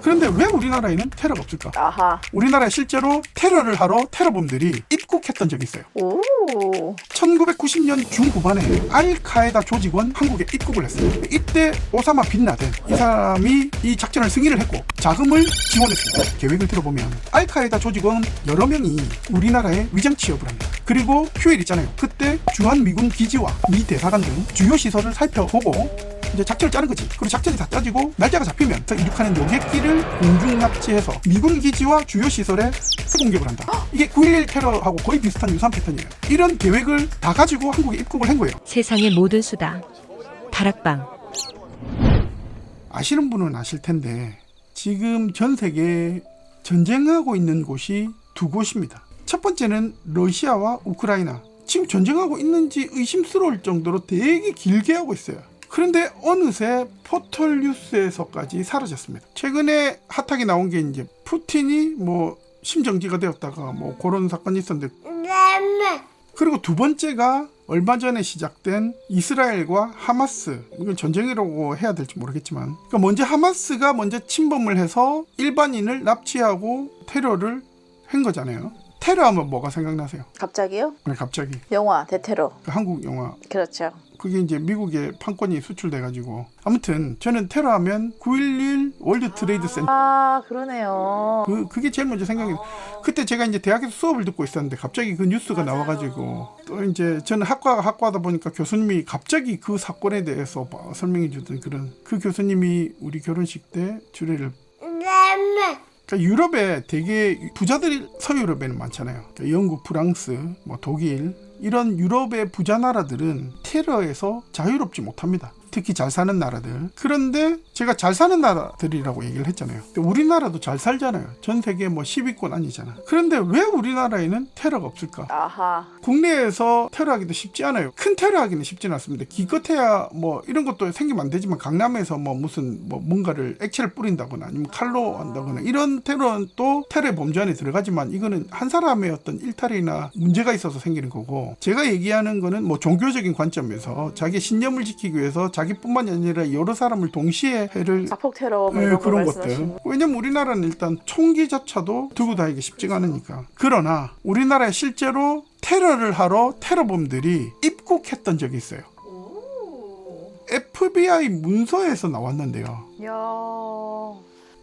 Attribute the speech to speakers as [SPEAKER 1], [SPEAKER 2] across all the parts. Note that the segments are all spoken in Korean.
[SPEAKER 1] 그런데 왜 우리나라에는 테러가 없을까?
[SPEAKER 2] 아하.
[SPEAKER 1] 우리나라에 실제로 테러를 하러 테러범들이 입국했던 적이 있어요.
[SPEAKER 2] 오.
[SPEAKER 1] 1990년 중후반에 알카에다 조직원 한국에 입국을 했어요. 이때 오사마 빈 라덴 이 사람이 이 작전을 승인을 했고 자금을 지원했습니다. 계획을 들어보면 알카에다 조직원 여러 명이 우리나라에 위장 취업을 합니다. 그리고 휴일 있잖아요. 그때 주한 미군 기지와 미 대사관 등 주요 시설을 살펴보고 이제 작전을 짜는 거지. 그리고 작전이 다 짜지고 날짜가 잡히면 이륙하는 요객기를 공중 납치해서 미군 기지와 주요 시설에 공격을 한다. 이게 9.11 테러하고 거의 비슷한 유사한 패턴이에요. 이런 계획을 다 가지고 한국에 입국을 한 거예요.
[SPEAKER 3] 세상의 모든 수다. 다락방.
[SPEAKER 1] 아시는 분은 아실 텐데 지금 전 세계에 전쟁하고 있는 곳이 두 곳입니다. 첫 번째는 러시아와 우크라이나. 지금 전쟁하고 있는지 의심스러울 정도로 되게 길게 하고 있어요. 그런데 어느새 포털 뉴스에서까지 사라졌습니다. 최근에 핫하게 나온 게 이제 푸틴이 뭐 심정지가 되었다가 뭐 그런 사건이 있었는데, 그리고 두 번째가 얼마 전에 시작된 이스라엘과 하마스. 이건 전쟁이라고 해야 될지 모르겠지만, 그러니까 먼저 하마스가 먼저 침범을 해서 일반인을 납치하고 테러를 한 거잖아요. 테러하면 뭐가 생각나세요?
[SPEAKER 2] 갑자기요?
[SPEAKER 1] 네, 갑자기
[SPEAKER 2] 영화 대테러.
[SPEAKER 1] 한국 영화.
[SPEAKER 2] 그렇죠.
[SPEAKER 1] 그게 이제 미국에 판권이 수출돼가지고, 아무튼 저는 테러하면 9.11 월드 트레이드 센터.
[SPEAKER 2] 아, 그러네요.
[SPEAKER 1] 그게 제일 먼저 생각이 나요. 그때 제가 이제 대학에서 수업을 듣고 있었는데 갑자기 그 뉴스가 나와가지고, 또 이제 저는 학과다 보니까 교수님이 갑자기 그 사건에 대해서 설명해 주던 그 교수님이 우리 결혼식 때 주례를. 그러니까 유럽에 되게 부자들이 서유럽에는 많잖아요. 그러니까 영국, 프랑스, 뭐 독일 이런 유럽의 부자 나라들은 테러에서 자유롭지 못합니다. 특히 잘 사는 나라들. 그런데 제가 잘 사는 나라들이라고 얘기를 했잖아요. 우리나라도 잘 살잖아요. 전 세계 뭐 10위권 아니잖아. 그런데 왜 우리나라에는 테러가 없을까?
[SPEAKER 2] 아하.
[SPEAKER 1] 국내에서 테러하기도 쉽지 않아요. 큰 테러하기는 쉽지는 않습니다. 기껏해야 뭐 이런 것도 생기면 안 되지만, 강남에서 뭐 무슨 뭐 뭔가를 액체를 뿌린다거나 아니면 칼로 한다거나 이런 테러는 또 테러의 범주 안에 들어가지만, 이거는 한 사람의 어떤 일탈이나 문제가 있어서 생기는 거고, 제가 얘기하는 거는 뭐 종교적인 관점에서 자기 신념을 지키기 위해서 자기뿐만이 아니라 여러 사람을 동시에 해를
[SPEAKER 2] 자폭 테러 뭐
[SPEAKER 1] 네,
[SPEAKER 2] 이런
[SPEAKER 1] 그런
[SPEAKER 2] 거
[SPEAKER 1] 것들.
[SPEAKER 2] 말씀하시는.
[SPEAKER 1] 왜냐면 우리나라는 일단 총기조차도 들고 다니기 쉽지가 않으니까. 그러나 우리나라에 실제로 테러를 하러 테러범들이 입국했던 적이 있어요. FBI 문서에서 나왔는데요.
[SPEAKER 2] 야.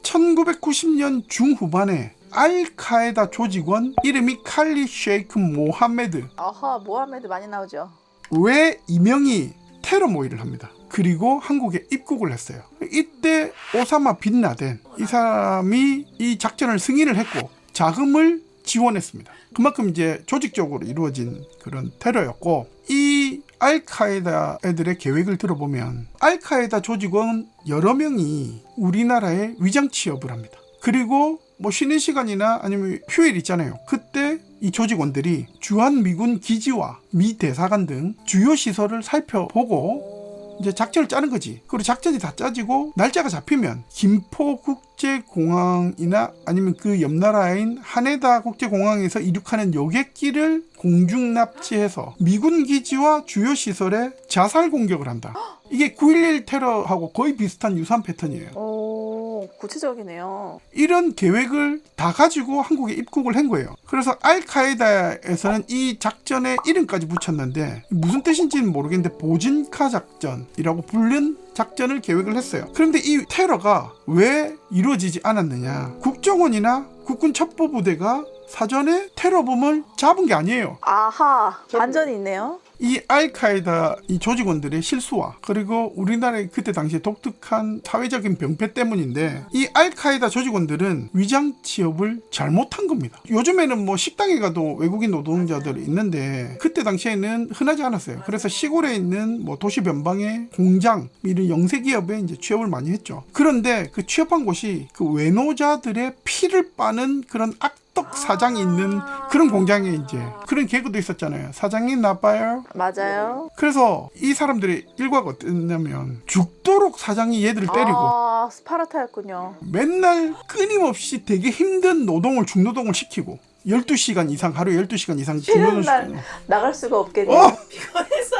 [SPEAKER 1] 1990년 중후반에 알카에다 조직원 이름이 칼리 셰이크 모하메드,
[SPEAKER 2] 아하, 모하메드 많이 나오죠.
[SPEAKER 1] 왜 이명이 테러 모의를 합니다. 그리고 한국에 입국을 했어요. 이때 오사마 빈 라덴 이 사람이 이 작전을 승인을 했고 자금을 지원했습니다. 그만큼 이제 조직적으로 이루어진 그런 테러였고, 이 알카에다 애들의 계획을 들어보면 알카에다 조직원 여러 명이 우리나라에 위장 취업을 합니다. 그리고 뭐 쉬는 시간이나 아니면 휴일 있잖아요. 그때 이 조직원들이 주한 미군 기지와 미 대사관 등 주요 시설을 살펴보고 이제 작전을 짜는 거지. 그리고 작전이 다 짜지고 날짜가 잡히면 김포국제공항이나 아니면 그 옆 나라인 하네다 국제공항에서 이륙하는 요객기를 공중 납치해서 미군 기지와 주요 시설에 자살 공격을 한다. 이게 9.11 테러하고 거의 비슷한 유사한 패턴이에요.
[SPEAKER 2] 오, 구체적이네요.
[SPEAKER 1] 이런 계획을 다 가지고 한국에 입국을 한 거예요. 그래서 알카에다에서는 이 작전에 이름까지 붙였는데 무슨 뜻인지는 모르겠는데 보진카 작전이라고 부른 작전을 계획을 했어요. 그런데 이 테러가 왜 이루어지지 않았느냐? 국정원이나 국군 첩보부대가 사전에 테러범을 잡은 게 아니에요.
[SPEAKER 2] 아하, 반전이 있네요.
[SPEAKER 1] 이 알카에다 이 조직원들의 실수와 그리고 우리나라의 그때 당시에 독특한 사회적인 병폐 때문인데, 이 알카에다 조직원들은 위장 취업을 잘못한 겁니다. 요즘에는 뭐 식당에 가도 외국인 노동자들이 있는데 그때 당시에는 흔하지 않았어요. 그래서 시골에 있는 뭐 도시 변방의 공장 이런 영세 기업에 이제 취업을 많이 했죠. 그런데 그 취업한 곳이 그 외노자들의 피를 빠는 그런 악덕 사장이 있는 그런 공장에 이제 그런 개그도 있었잖아요. 사장님 나빠요.
[SPEAKER 2] 맞아요.
[SPEAKER 1] 그래서 이 사람들의 일과가 어땠냐면 죽도록 사장이 얘들을 때리고
[SPEAKER 2] 아, 스파르타였군요.
[SPEAKER 1] 맨날 끊임없이 되게 힘든 노동을 중노동을 시키고 12시간 이상 하루에 12시간 이상
[SPEAKER 2] 쉬는 날
[SPEAKER 1] 시키고.
[SPEAKER 2] 나갈 수가 없겠네요. 피곤해서.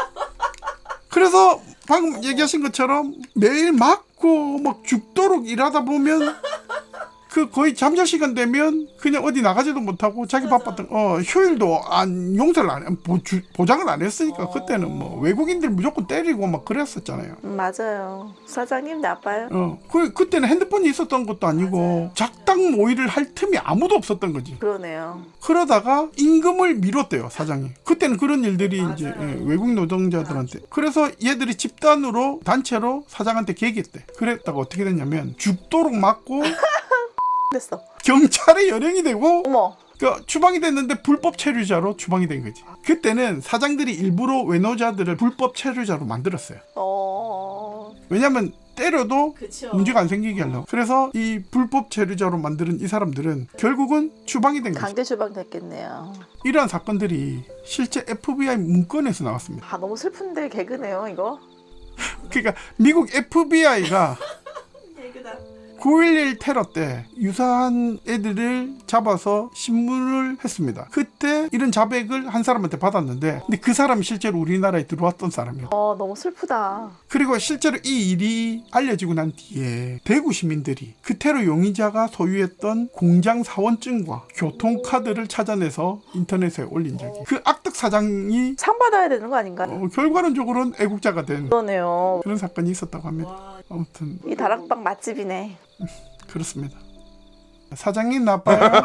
[SPEAKER 1] 그래서 방금 얘기하신 것처럼 매일 맞고 막 죽도록 일하다 보면 그 거의 잠잘 시간 되면 그냥 어디 나가지도 못하고 자기 바빴던 휴일도 용서를 안 보장을 안 했으니까 그때는 뭐 외국인들 무조건 때리고 막 그랬었잖아요.
[SPEAKER 2] 맞아요. 사장님 나빠요.
[SPEAKER 1] 그때는 핸드폰이 있었던 것도 아니고 작당 모의를 할 틈이 아무도 없었던 거지.
[SPEAKER 2] 그러네요.
[SPEAKER 1] 그러다가 임금을 미뤘대요, 사장이. 그때는 그런 일들이 이제 외국 노동자들한테. 그래서 얘들이 집단으로 단체로 사장한테 계기했대. 그랬다가 어떻게 됐냐면 죽도록 맞고
[SPEAKER 2] 됐어.
[SPEAKER 1] 경찰에 연행이 되고
[SPEAKER 2] 어머.
[SPEAKER 1] 추방이 됐는데 불법 체류자로 추방이 된 거지. 그때는 사장들이 일부러 외노자들을 불법 체류자로 만들었어요. 왜냐면 때려도
[SPEAKER 2] 그쵸.
[SPEAKER 1] 문제가 안 생기게 하려고. 그래서 이 불법 체류자로 만드는 이 사람들은 결국은 추방이 된 거죠.
[SPEAKER 2] 강제 추방 됐겠네요.
[SPEAKER 1] 이러한 사건들이 실제 FBI 문건에서 나왔습니다.
[SPEAKER 2] 아 너무 슬픈데 개그네요 이거.
[SPEAKER 1] 그러니까 미국 FBI가 9.11 테러 때 유사한 애들을 잡아서 신문을 했습니다. 그때 이런 자백을 한 사람한테 받았는데 근데 그 사람이 실제로 우리나라에 들어왔던 사람이에요.
[SPEAKER 2] 너무 슬프다.
[SPEAKER 1] 그리고 실제로 이 일이 알려지고 난 뒤에 대구 시민들이 그 테러 용의자가 소유했던 공장 사원증과 교통카드를 찾아내서 인터넷에 올린 적이 그 악덕 사장이
[SPEAKER 2] 상 받아야 되는 거 아닌가요?
[SPEAKER 1] 결과론적으로는 애국자가 된
[SPEAKER 2] 그러네요.
[SPEAKER 1] 그런 사건이 있었다고 합니다. 아무튼
[SPEAKER 2] 이 다락방 맛집이네.
[SPEAKER 1] 그렇습니다. 사장님 나빠요.